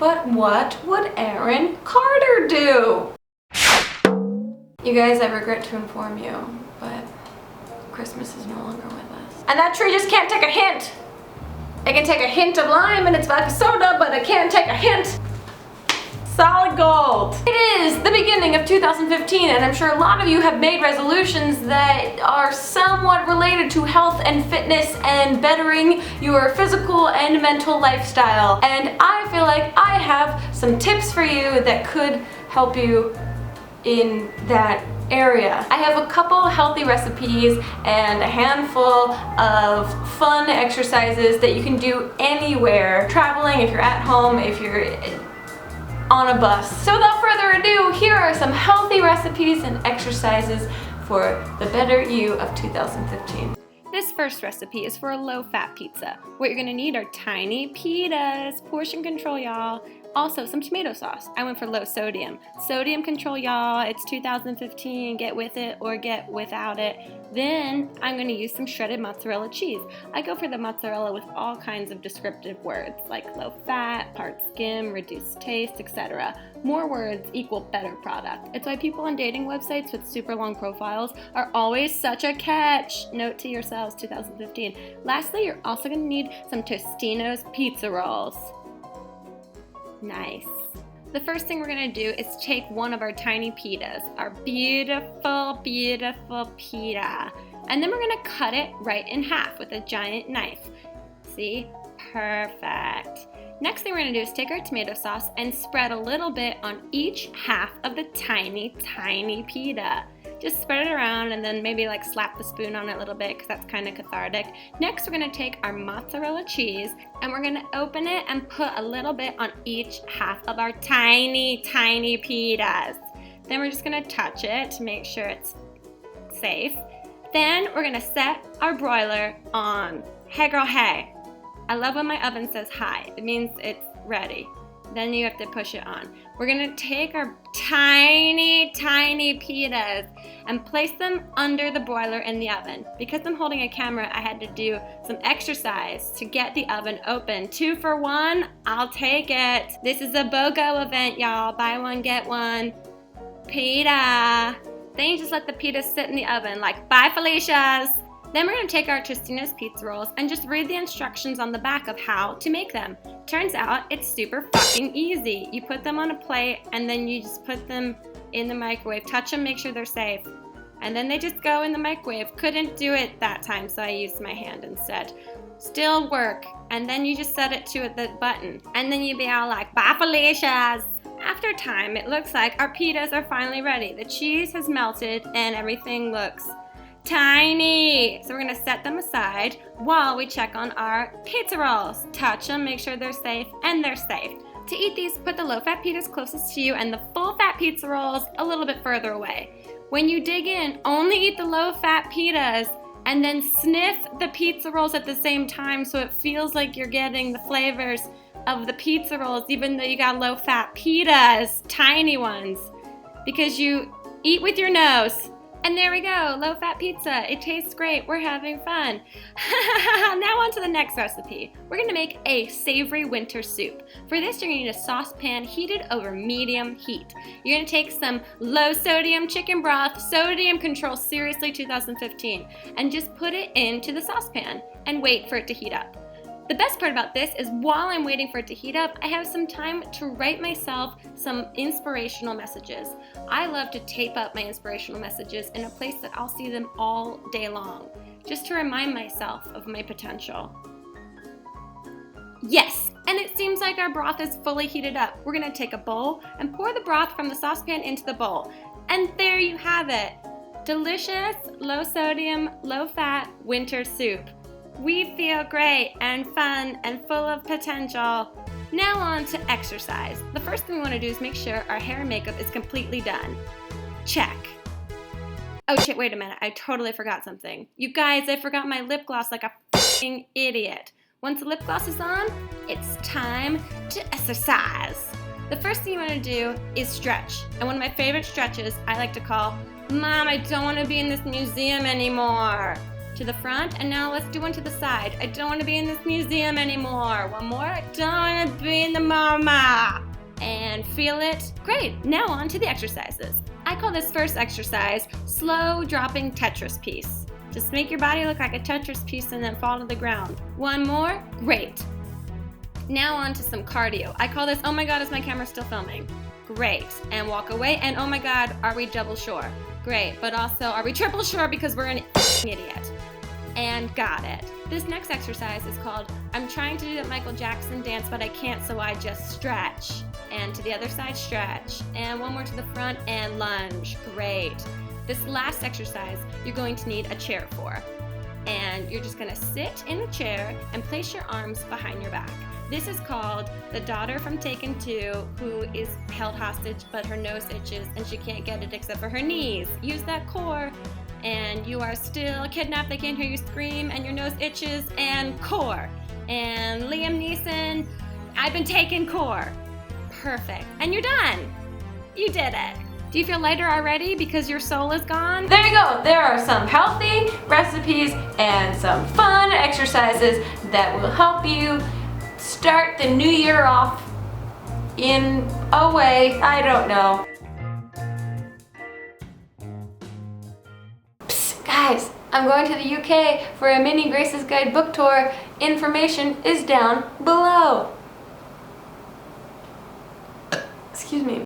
But what would Aaron Carter do? You guys, I regret to inform you, but Christmas is no longer with us. And that tree just can't take a hint. It can take a hint of lime and it's vodka soda, but it can't take a hint. Solid gold. It is the beginning of 2015, and I'm sure a lot of you have made resolutions that are somewhat related to health and fitness and bettering your physical and mental lifestyle. And I feel like I have some tips for you that could help you in that area. I have a couple healthy recipes and a handful of fun exercises that you can do anywhere. Traveling, if you're at home, if you're on a bus. So without further ado, here are some healthy recipes and exercises for the better you of 2015. This first recipe is for a low-fat pizza. What you're gonna need are tiny pitas, portion control, y'all. Also, some tomato sauce. I went for low sodium. Sodium control, y'all. It's 2015. Get with it or get without it. Then I'm going to use some shredded mozzarella cheese. I go for the mozzarella with all kinds of descriptive words like low fat, part skim, reduced taste, etc. More words equal better product. It's why people on dating websites with super long profiles are always such a catch. Note to yourselves, 2015. Lastly, you're also going to need some Tostino's pizza rolls. Nice. The first thing we're gonna do is take one of our tiny pitas, our beautiful, beautiful pita, and then we're gonna cut it right in half with a giant knife. See? Perfect. Next thing we're gonna do is take our tomato sauce and spread a little bit on each half of the tiny, tiny pita. Just spread it around and then maybe like slap the spoon on it a little bit because that's kind of cathartic. Next, we're gonna take our mozzarella cheese and we're gonna open it and put a little bit on each half of our tiny, tiny pitas. Then we're just gonna touch it to make sure it's safe. Then we're gonna set our broiler on. Hey girl, hey. I love when my oven says hi. It means it's ready. Then you have to push it on. We're gonna take our tiny, tiny pitas and place them under the broiler in the oven. Because I'm holding a camera, I had to do some exercise to get the oven open. 2 for 1, I'll take it. This is a BOGO event, y'all. Buy one, get one. Pita. Then you just let the pitas sit in the oven like, bye Felicia's. Then we're gonna take our Tostino's pizza rolls and just read the instructions on the back of how to make them. Turns out it's super fucking easy. You put them on a plate and then you just put them in the microwave. Touch them, make sure they're safe. And then they just go in the microwave. Couldn't do it that time, so I used my hand instead. Still work. And then you just set it to the button. And then you'd be all like, bye Felicia's. After time, it looks like our pitas are finally ready. The cheese has melted and everything looks tiny. So we're gonna set them aside while we check on our pizza rolls. Touch them, make sure they're safe, and they're safe. To eat these, put the low-fat pitas closest to you and the full-fat pizza rolls a little bit further away. When you dig in, only eat the low-fat pitas and then sniff the pizza rolls at the same time so it feels like you're getting the flavors of the pizza rolls even though you got low-fat pitas, tiny ones, because you eat with your nose. And there we go, low-fat pizza. It tastes great. We're having fun. Now on to the next recipe. We're gonna make a savory winter soup. For this, you're gonna need a saucepan heated over medium heat. You're gonna take some low-sodium chicken broth, sodium control seriously 2015, and just put it into the saucepan and wait for it to heat up. The best part about this is while I'm waiting for it to heat up, I have some time to write myself some inspirational messages. I love to tape up my inspirational messages in a place that I'll see them all day long, just to remind myself of my potential. Yes, and it seems like our broth is fully heated up. We're gonna take a bowl and pour the broth from the saucepan into the bowl. And there you have it. Delicious, low sodium, low fat winter soup. We feel great and fun and full of potential. Now on to exercise. The first thing we want to do is make sure our hair and makeup is completely done. Check. Oh shit, wait a minute. I totally forgot something. You guys, I forgot my lip gloss like a fucking idiot. Once the lip gloss is on, it's time to exercise. The first thing you want to do is stretch. And one of my favorite stretches I like to call, Mom, I don't want to be in this museum anymore. to the front, and now let's do one to the side. I don't want to be in this museum anymore. One more. I don't want to be in the MoMA. And feel it. Great. Now on to the exercises. I call this first exercise slow dropping Tetris piece. Just make your body look like a Tetris piece and then fall to the ground. One more. Great. Now on to some cardio. I call this, oh my God, is my camera still filming? Great. And walk away. And oh my God, are we double sure? Great. But also, are we triple sure because we're an idiot? And got it. This next exercise is called, I'm trying to do that Michael Jackson dance, but I can't, so I just stretch. And to the other side, stretch. And one more to the front and lunge. Great. This last exercise, you're going to need a chair for. And you're just gonna sit in a chair and place your arms behind your back. This is called the daughter from Taken 2 who is held hostage, but her nose itches and she can't get it except for her knees. Use that core. And you are still kidnapped, they can't hear you scream, and your nose itches, and core. And Liam Neeson, I've been taken core. Perfect. And you're done. You did it. Do you feel lighter already because your soul is gone? There you go. There are some healthy recipes and some fun exercises that will help you start the new year off in a way, I don't know. Psst, guys, I'm going to the UK for a mini Grace's Guide book tour. Information is down below. Excuse me.